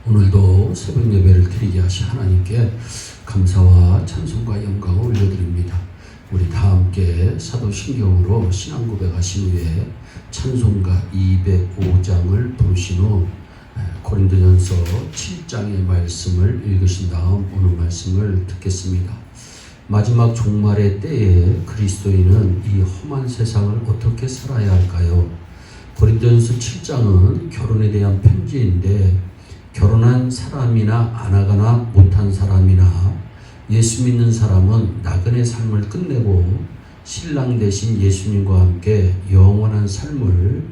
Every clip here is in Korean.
오늘도 새벽 예배를 드리게 하신 하나님께 감사와 찬송과 영광을 올려드립니다. 우리 다 함께 사도신경으로 신앙 고백하신 후에 찬송가 205장을 부르신 후 고린도전서 7장의 말씀을 읽으신 다음 오늘 말씀을 듣겠습니다. 마지막 종말의 때에 그리스도인은 이 험한 세상을 어떻게 살아야 할까요? 고린도전서 7장은 결혼에 대한 편지인데 결혼한 사람이나 안 하거나 못한 사람이나 예수 믿는 사람은 나그네 삶을 끝내고 신랑 되신 예수님과 함께 영원한 삶을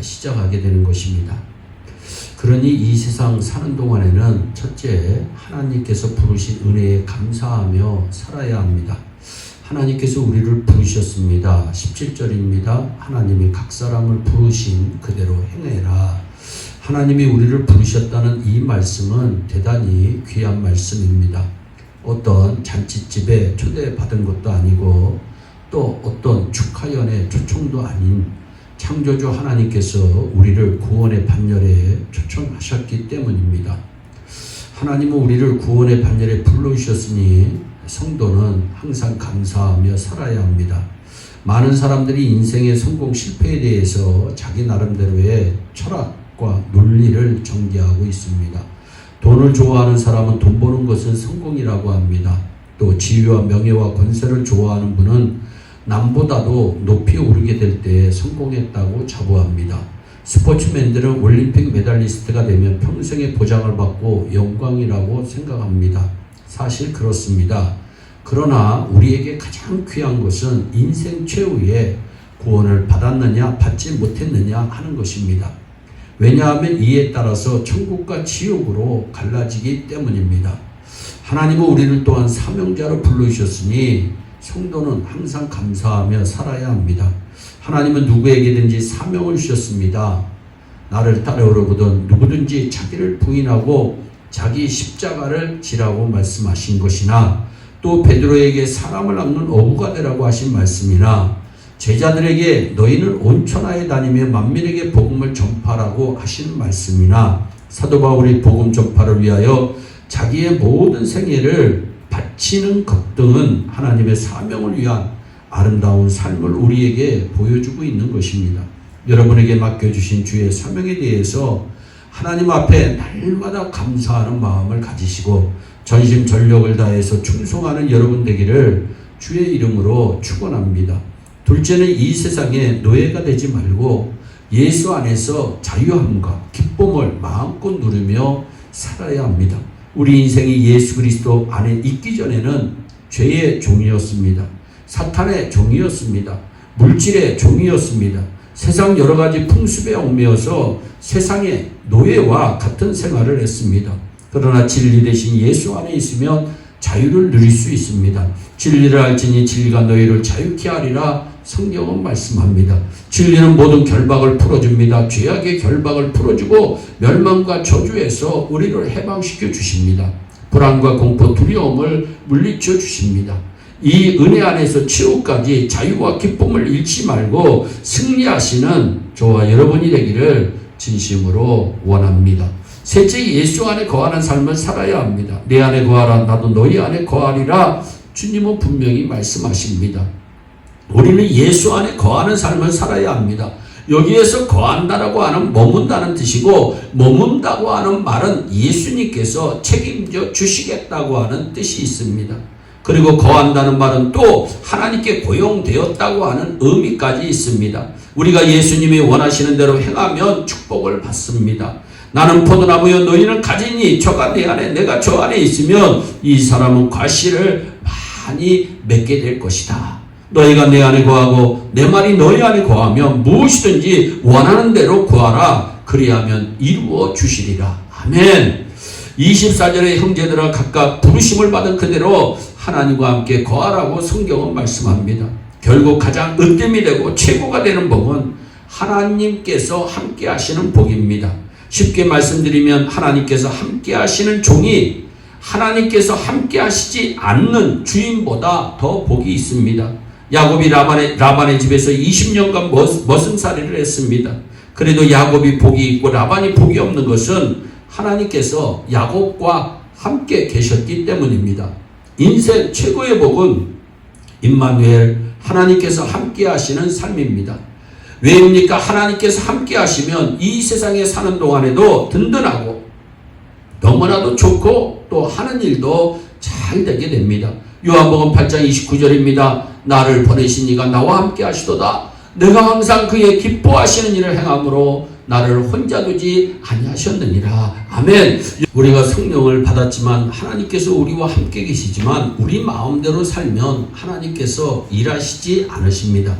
시작하게 되는 것입니다. 그러니 이 세상 사는 동안에는 첫째, 하나님께서 부르신 은혜에 감사하며 살아야 합니다. 하나님께서 우리를 부르셨습니다. 17절입니다. 하나님이 각 사람을 부르신 그대로 행해라. 하나님이 우리를 부르셨다는 이 말씀은 대단히 귀한 말씀입니다. 어떤 잔치집에 초대받은 것도 아니고 또 어떤 축하연의 초청도 아닌 창조주 하나님께서 우리를 구원의 반열에 초청하셨기 때문입니다. 하나님은 우리를 구원의 반열에 불러주셨으니 성도는 항상 감사하며 살아야 합니다. 많은 사람들이 인생의 성공 실패에 대해서 자기 나름대로의 철학과 논리를 전개하고 있습니다. 돈을 좋아하는 사람은 돈 버는 것은 성공이라고 합니다. 또 지위와 명예와 권세를 좋아하는 분은 남보다도 높이 오르게 될 때 성공했다고 자부합니다. 스포츠맨들은 올림픽 메달리스트가 되면 평생의 보장을 받고 영광이라고 생각합니다. 사실 그렇습니다. 그러나 우리에게 가장 귀한 것은 인생 최후의 구원을 받았느냐 받지 못했느냐 하는 것입니다. 왜냐하면 이에 따라서 천국과 지옥으로 갈라지기 때문입니다. 하나님은 우리를 또한 사명자로 불러주셨으니 성도는 항상 감사하며 살아야 합니다. 하나님은 누구에게든지 사명을 주셨습니다. 나를 따르려거든 누구든지 자기를 부인하고 자기 십자가를 지라고 말씀하신 것이나 또 베드로에게 사람을 낚는 어부가 되라고 하신 말씀이나 제자들에게 너희는 온천하에 다니며 만민에게 복음을 전파라고 하시는 말씀이나 사도 바울이 복음 전파를 위하여 자기의 모든 생애를 바치는 것 등은 하나님의 사명을 위한 아름다운 삶을 우리에게 보여주고 있는 것입니다. 여러분에게 맡겨주신 주의 사명에 대해서 하나님 앞에 날마다 감사하는 마음을 가지시고 전심전력을 다해서 충성하는 여러분 되기를 주의 이름으로 축원합니다. 둘째는 이 세상에 노예가 되지 말고 예수 안에서 자유함과 기쁨을 마음껏 누리며 살아야 합니다. 우리 인생이 예수 그리스도 안에 있기 전에는 죄의 종이었습니다. 사탄의 종이었습니다. 물질의 종이었습니다. 세상 여러 가지 풍습에 얽매여서 세상의 노예와 같은 생활을 했습니다. 그러나 진리 대신 예수 안에 있으면 자유를 누릴 수 있습니다. 진리를 알지니 진리가 너희를 자유케 하리라 성경은 말씀합니다. 진리는 모든 결박을 풀어줍니다. 죄악의 결박을 풀어주고 멸망과 저주에서 우리를 해방시켜 주십니다. 불안과 공포, 두려움을 물리쳐 주십니다. 이 은혜 안에서 최후까지 자유와 기쁨을 잃지 말고 승리하시는 저와 여러분이 되기를 진심으로 원합니다. 셋째, 예수 안에 거하는 삶을 살아야 합니다. 내 안에 거하라 나도 너희 안에 거하리라 주님은 분명히 말씀하십니다. 우리는 예수 안에 거하는 삶을 살아야 합니다. 여기에서 거한다라고 하는 머문다는 뜻이고 머문다고 하는 말은 예수님께서 책임져 주시겠다고 하는 뜻이 있습니다. 그리고 거한다는 말은 또 하나님께 고용되었다고 하는 의미까지 있습니다. 우리가 예수님이 원하시는 대로 행하면 축복을 받습니다. 나는 포도나무여 너희는 가지니 저가 내 안에 내가 저 안에 있으면 이 사람은 과실을 많이 맺게 될 것이다. 너희가 내 안에 거하고 내 말이 너희 안에 거하면 무엇이든지 원하는 대로 구하라. 그리하면 이루어 주시리라. 아멘. 24절의 형제들아 각각 부르심을 받은 그대로 하나님과 함께 거하라고 성경은 말씀합니다. 결국 가장 으뜸이 되고 최고가 되는 복은 하나님께서 함께 하시는 복입니다. 쉽게 말씀드리면 하나님께서 함께 하시는 종이 하나님께서 함께 하시지 않는 주인보다 더 복이 있습니다. 야곱이 라반의 집에서 20년간 머슴살이를 했습니다. 그래도 야곱이 복이 있고 라반이 복이 없는 것은 하나님께서 야곱과 함께 계셨기 때문입니다. 인생 최고의 복은 임마누엘, 하나님께서 함께 하시는 삶입니다. 왜입니까? 하나님께서 함께 하시면 이 세상에 사는 동안에도 든든하고 너무나도 좋고 또 하는 일도 잘 되게 됩니다. 요한복음 8장 29절입니다. 나를 보내신 이가 나와 함께 하시도다. 내가 항상 그의 기뻐하시는 일을 행함으로 나를 혼자 두지 아니하셨느니라. 아멘. 우리가 성령을 받았지만 하나님께서 우리와 함께 계시지만 우리 마음대로 살면 하나님께서 일하시지 않으십니다.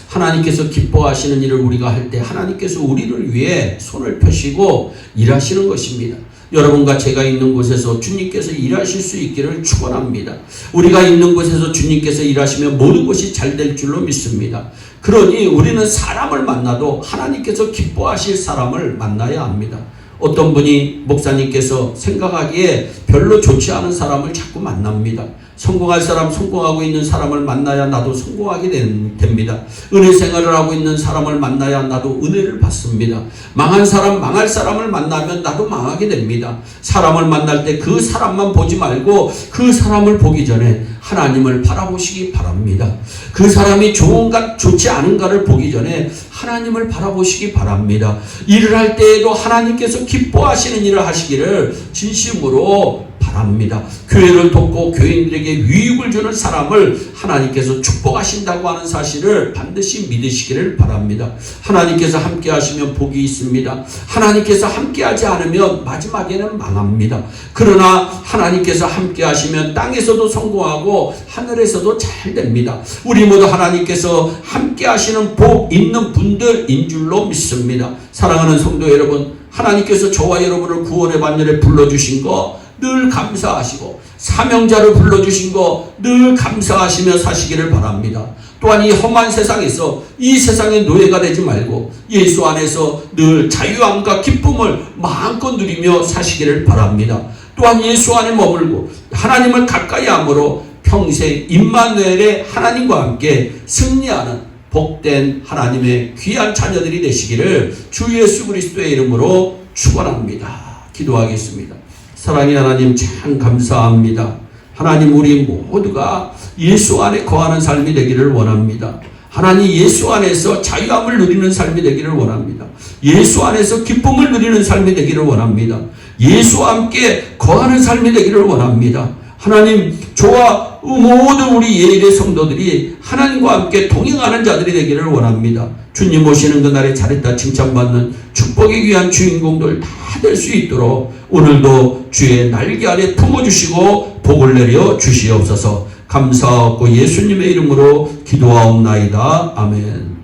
하나님께서 기뻐하시는 일을 우리가 할 때 하나님께서 우리를 위해 손을 펴시고 일하시는 것입니다. 여러분과 제가 있는 곳에서 주님께서 일하실 수 있기를 축원합니다. 우리가 있는 곳에서 주님께서 일하시면 모든 것이 잘 될 줄로 믿습니다. 그러니 우리는 사람을 만나도 하나님께서 기뻐하실 사람을 만나야 합니다. 어떤 분이 목사님께서 생각하기에 별로 좋지 않은 사람을 자꾸 만납니다. 성공할 사람, 성공하고 있는 사람을 만나야 나도 성공하게 됩니다. 은혜 생활을 하고 있는 사람을 만나야 나도 은혜를 받습니다. 망한 사람, 망할 사람을 만나면 나도 망하게 됩니다. 사람을 만날 때 그 사람만 보지 말고 그 사람을 보기 전에 하나님을 바라보시기 바랍니다. 그 사람이 좋은가 좋지 않은가를 보기 전에 하나님을 바라보시기 바랍니다. 일을 할 때에도 하나님께서 기뻐하시는 일을 하시기를 진심으로 바랍니다. 교회를 돕고 교인들에게 유익을 주는 사람을 하나님께서 축복하신다고 하는 사실을 반드시 믿으시기를 바랍니다. 하나님께서 함께 하시면 복이 있습니다. 하나님께서 함께 하지 않으면 마지막에는 망합니다. 그러나 하나님께서 함께 하시면 땅에서도 성공하고 하늘에서도 잘 됩니다. 우리 모두 하나님께서 함께 하시는 복 있는 분들인 줄로 믿습니다. 사랑하는 성도 여러분, 하나님께서 저와 여러분을 구원의 반열에 불러주신 거 늘 감사하시고 사명자를 불러주신 거 늘 감사하시며 사시기를 바랍니다. 또한 이 험한 세상에서 이 세상의 노예가 되지 말고 예수 안에서 늘 자유함과 기쁨을 마음껏 누리며 사시기를 바랍니다. 또한 예수 안에 머물고 하나님을 가까이 함으로 평생 임마누엘의 하나님과 함께 승리하는 복된 하나님의 귀한 자녀들이 되시기를 주 예수 그리스도의 이름으로 축원합니다. 기도하겠습니다. 사랑의 하나님 참 감사합니다. 하나님 우리 모두가 예수 안에 거하는 삶이 되기를 원합니다. 하나님 예수 안에서 자유함을 누리는 삶이 되기를 원합니다. 예수 안에서 기쁨을 누리는 삶이 되기를 원합니다. 예수와 함께 거하는 삶이 되기를 원합니다. 하나님 저와 모든 우리 예일의 성도들이 하나님과 함께 동행하는 자들이 되기를 원합니다. 주님 오시는 그날에 잘했다 칭찬받는 축복의 귀한 주인공들 다 될 수 있도록 오늘도 주의 날개 아래 품어주시고 복을 내려 주시옵소서. 감사하고 예수님의 이름으로 기도하옵나이다. 아멘.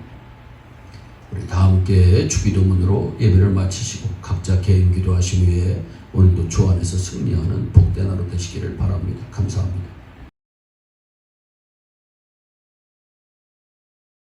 우리 다 함께 주기도문으로 예배를 마치시고 각자 개인 기도하신 후에 오늘도 주 안에서 승리하는 복된 하루 되시기를 바랍니다. 감사합니다.